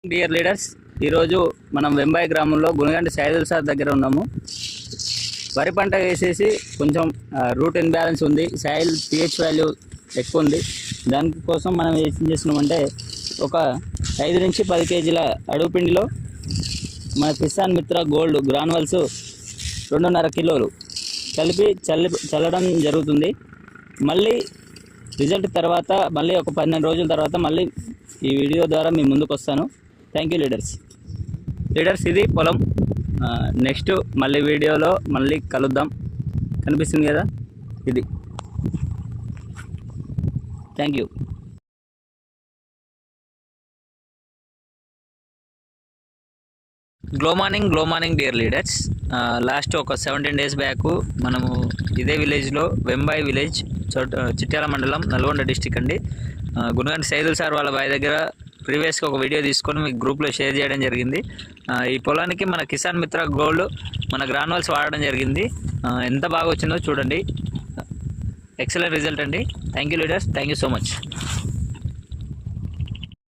Dear leaders, ఈరోజు మనం వెంబాయి గ్రామంలో గుణగంటి సైదుల్ సార్ దగ్గర ఉన్నాము. వరి పంట వేసేసి కొంచెం రూట్ ఇన్బ్యాలెన్స్ ఉంది, సాయిల్ పిహెచ్ వాల్యూ ఎక్కువ ఉంది. దానికోసం మనం ఏం చేస్తున్నామంటే ఒక 5 నుంచి 10 కేజీల అడుగు పిండిలో మన కిసాన్ మిత్ర గోల్డ్ గ్రానువల్స్ 2.5 కిలోలు కలిపి చల్లడం జరుగుతుంది. మళ్ళీ రిజల్ట్ తర్వాత మళ్ళీ ఒక 12 రోజుల తర్వాత మళ్ళీ ఈ వీడియో ద్వారా మీ ముందుకు వస్తాను. Thank you leaders. ఇది పొలం. నెక్స్ట్ మళ్ళీ వీడియోలో మళ్ళీ కలుద్దాం. కనిపిస్తుంది కదా, ఇది. Thank you. Glow morning dear leaders. Last ఒక 17 days బ్యాక్ మనము ఇదే విలేజ్లో, వెంబాయి విలేజ్, చిట్యాల మండలం, నల్గొండ డిస్టిక్ అండి, గుణగంటి సైదుల్ సార్ వాళ్ళ బావి దగ్గర ప్రీవియస్గా ఒక వీడియో తీసుకొని మీకు గ్రూప్లో షేర్ చేయడం జరిగింది. ఈ పొలానికి మన కిసాన్ మిత్ర గోల్డ్ మన గ్రానువల్స్ వాడడం జరిగింది. ఎంత బాగా వచ్చిందో చూడండి. ఎక్సలెంట్ రిజల్ట్ అండి. Thank you leaders, thank you so much.